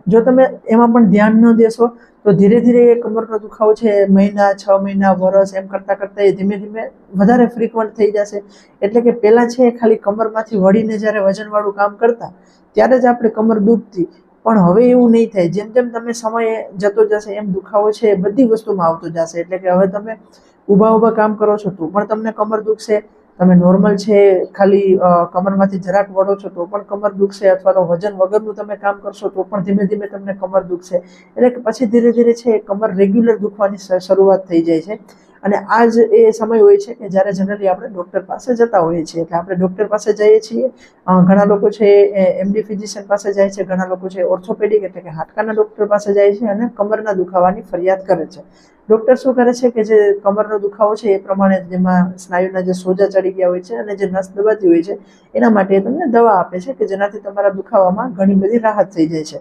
જો તમે એમાં પણ ધ્યાન ન દેશો તો ધીરે ધીરે એ કમરનો દુખાવો છે મહિના, 6 મહિના, વર્ષ એમ કરતાં કરતાં એ ધીમે ધીમે વધારે ફ્રીક્વન્ટ થઈ જશે. એટલે કે પહેલાં છે એ ખાલી કમરમાંથી વળીને જ્યારે વજનવાળું કામ કરતા ત્યારે જ આપણે કમર દુખતી, પણ હવે એવું નહીં થાય. જેમ જેમ તમે સમય જતો જશે એમ દુખાવો છે એ બધી વસ્તુમાં આવતો જશે. એટલે કે હવે તમે ઊભા ઊભા કામ કરો છો તો પણ તમને કમર દુખશે, તમે નોર્મલ છે ખાલી કમરમાંથી જરાક વળો છો તો પણ કમર દુખશે, અથવા તો વજન વગરનું તમે કામ કરશો તો પણ ધીમે ધીમે તમને કમર દુખશે. એટલે કે પછી ધીરે ધીરે છે કમર રેગ્યુલર દુખવાની શરૂઆત થઈ જાય છે. અને આ જ એ સમય હોય છે કે જ્યારે જનરલી આપણે ડૉક્ટર પાસે જતા હોઈએ છીએ. એટલે આપણે ડૉક્ટર પાસે જઈએ છીએ. ઘણા લોકો છે એ એમડી ફિઝિશિયન પાસે જાય છે, ઘણા લોકો છે ઓર્થોપેડિક એટલે કે હાડકાના ડૉક્ટર પાસે જાય છે અને કમરના દુખાવાની ફરિયાદ કરે છે. ડૉક્ટર શું કરે છે કે જે કમરનો દુખાવો છે એ પ્રમાણે જેમાં સ્નાયુના જે સોજા ચડી ગયા હોય છે અને જે નસ દબાતી હોય છે એના માટે તમને દવા આપે છે કે જેનાથી તમારા દુખાવામાં ઘણી બધી રાહત થઈ જાય છે.